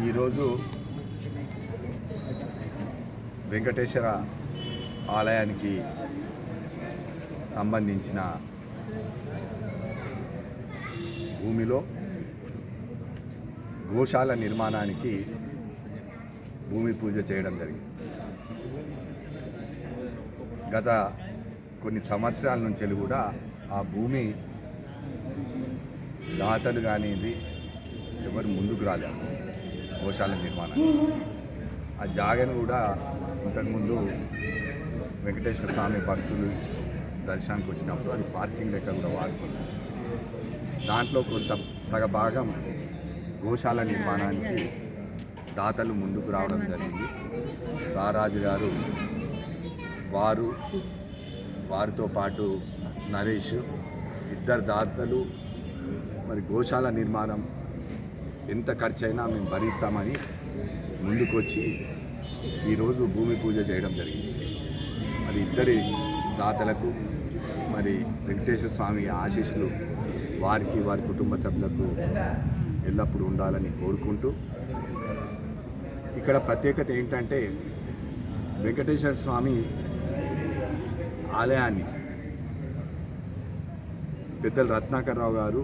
ఈరోజు వెంకటేశ్వర ఆలయానికి సంబంధించిన భూమిలో గోశాల నిర్మాణానికి భూమి పూజ చేయడం జరిగింది. గత కొన్ని సంవత్సరాల నుంచి కూడా ఆ భూమి దాతలు కానిది ఎవరు ముందుకు రాలేదు గోశాల నిర్మాణం. ఆ జాగను కూడా ఇంతకుముందు వెంకటేశ్వర స్వామి భక్తులు దర్శనానికి వచ్చినప్పుడు అది పార్కింగ్ లెక్క కూడా వాడుకున్నారు. దాంట్లో కొంత సగభాగం గోశాల నిర్మాణానికి దాతలు ముందుకు రావడం జరిగింది. రారాజు గారు వారితో పాటు నరేష్ ఇద్దరు దాతలు మరి గోశాల నిర్మాణం ఎంత ఖర్చు అయినా మేము భరిస్తామని ముందుకొచ్చి ఈరోజు భూమి పూజ చేయడం జరిగింది. మరి ఇద్దరి దాతలకు మరి వెంకటేశ్వర స్వామి ఆశీస్సులు వారికి వారి కుటుంబ సభ్యులకు ఎల్లప్పుడూ ఉండాలని కోరుకుంటూ, ఇక్కడ ప్రత్యేకత ఏంటంటే వెంకటేశ్వర స్వామి ఆలయాన్ని పెద్దలు రత్నాకర్ రావు గారు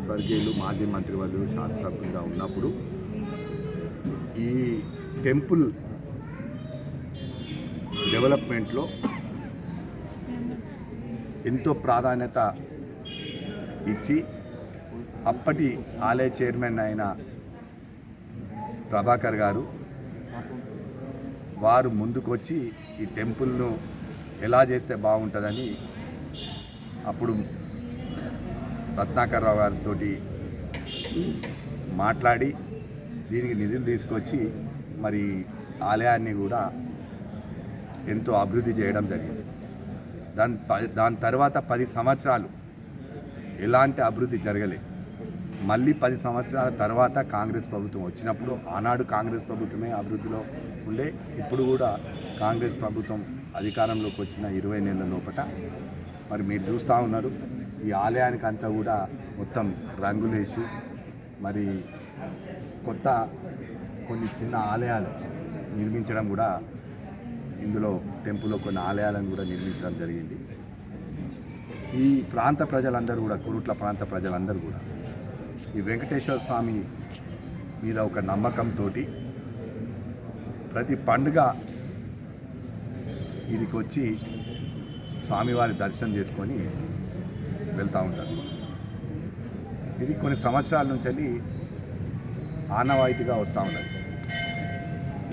స్వర్గీయులు మాజీ మంత్రివర్యులు శాసనసభ్యులుగా ఉన్నప్పుడు ఈ టెంపుల్ డెవలప్మెంట్లో ఎంతో ప్రాధాన్యత ఇచ్చి అప్పటి ఆలయ చైర్మన్ అయిన ప్రభాకర్ గారు వారు ముందుకొచ్చి ఈ టెంపుల్ను ఎలా చేస్తే బాగుంటుందని అప్పుడు రత్నాకర్ రావు గారితో మాట్లాడి దీనికి నిధులు తీసుకొచ్చి మరి ఆలయాన్ని కూడా ఎంతో అభివృద్ధి చేయడం జరిగింది. దాని తర్వాత 10 సంవత్సరాలు ఎలాంటి అభివృద్ధి జరగలేదు. మళ్ళీ 10 సంవత్సరాల తర్వాత కాంగ్రెస్ ప్రభుత్వం వచ్చినప్పుడు ఆనాడు కాంగ్రెస్ ప్రభుత్వమే అభివృద్ధిలో ఉండే, ఇప్పుడు కూడా కాంగ్రెస్ ప్రభుత్వం అధికారంలోకి వచ్చిన 20 నెలల లోపల మరి మీరు చూస్తూ ఉన్నారు ఈ ఆలయానికి అంతా కూడా మొత్తం రంగులేసి మరి కొత్త కొన్ని చిన్న ఆలయాలు నిర్మించడం కూడా, ఇందులో టెంపుల్లో కొన్ని ఆలయాలను కూడా నిర్మించడం జరిగింది. ఈ ప్రాంత ప్రజలందరూ కూడా, కురుట్ల ప్రాంత ప్రజలందరూ కూడా ఈ వెంకటేశ్వర స్వామి మీద ఒక నమ్మకంతో ప్రతి పండుగ ఇదికి వచ్చి స్వామివారి దర్శనం చేసుకొని వెళ్తూ ఉంటారు. ఇది కొన్ని సంవత్సరాల నుంచి ఆనవాయితీగా వస్తూ ఉన్నది.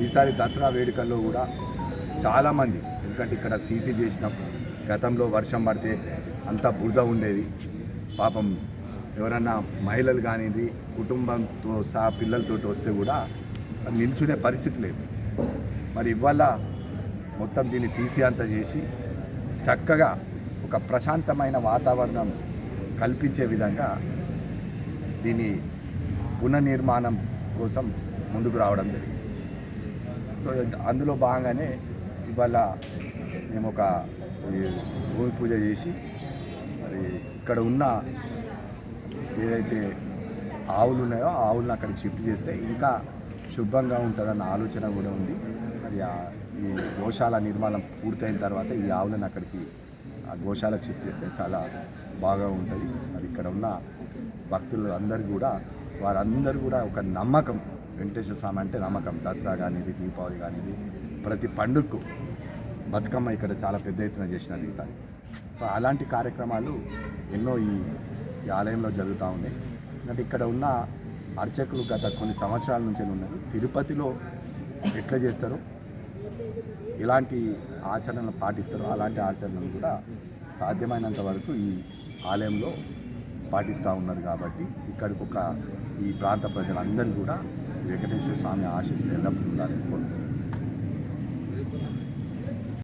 ఈసారి దసరా వేడుకల్లో కూడా చాలామంది, ఎందుకంటే ఇక్కడ సీసీ చేసినాం, గతంలో వర్షం పడితే అంతా బురద ఉండేది, పాపం ఎవరన్నా మహిళలు కానిది కుటుంబంతో సహా పిల్లలతో వస్తే కూడా నిల్చునే పరిస్థితి లేదు. మరి ఇవాళ మొత్తం దీన్ని సీసీ అంతా చేసి చక్కగా ఒక ప్రశాంతమైన వాతావరణం కల్పించే విధంగా దీని పునర్నిర్మాణం కోసం ముందుకు రావడం జరిగింది. అందులో భాగంగానే ఇవాళ మేము ఒక భూమి పూజ చేసి మరి ఇక్కడ ఉన్న ఏదైతే ఆవులు ఉన్నాయో ఆ ఆవులను అక్కడికి షిఫ్ట్ చేస్తే ఇంకా శుభ్రంగా ఉంటుందన్న ఆలోచన కూడా ఉంది. మరి ఈ గోశాల నిర్మాణం పూర్తయిన తర్వాత ఈ ఆవులను అక్కడికి ఆ గోశాలకు షిఫ్ట్ చేస్తే చాలా బాగా ఉంటుంది. మరి ఇక్కడ ఉన్న భక్తులు అందరూ కూడా, వారందరూ కూడా ఒక నమ్మకం, వెంకటేశ్వర స్వామి అంటే నమ్మకం. దసరా కానిది, దీపావళి కానిది, ప్రతి పండుగకు బతుకమ్మ ఇక్కడ చాలా పెద్ద ఎత్తున చేసినది ఈసారి. అలాంటి కార్యక్రమాలు ఎన్నో ఈ ఆలయంలో జరుగుతూ ఉన్నాయి. అంటే ఇక్కడ ఉన్న అర్చకులు గత కొన్ని సంవత్సరాల నుంచి ఉన్నారు. తిరుపతిలో ఎట్లా చేస్తారో, ఎలాంటి ఆచరణలు పాటిస్తారో అలాంటి ఆచరణలు కూడా సాధ్యమైనంత వరకు ఈ ఆలయంలో పాటిస్తూ ఉన్నారు. కాబట్టి ఇక్కడికి ఈ ప్రాంత ప్రజలందరూ కూడా వెంకటేశ్వర స్వామి ఆశీస్సులు ఎల్లప్పుడూ ఉండాలని కోరుతున్నారు.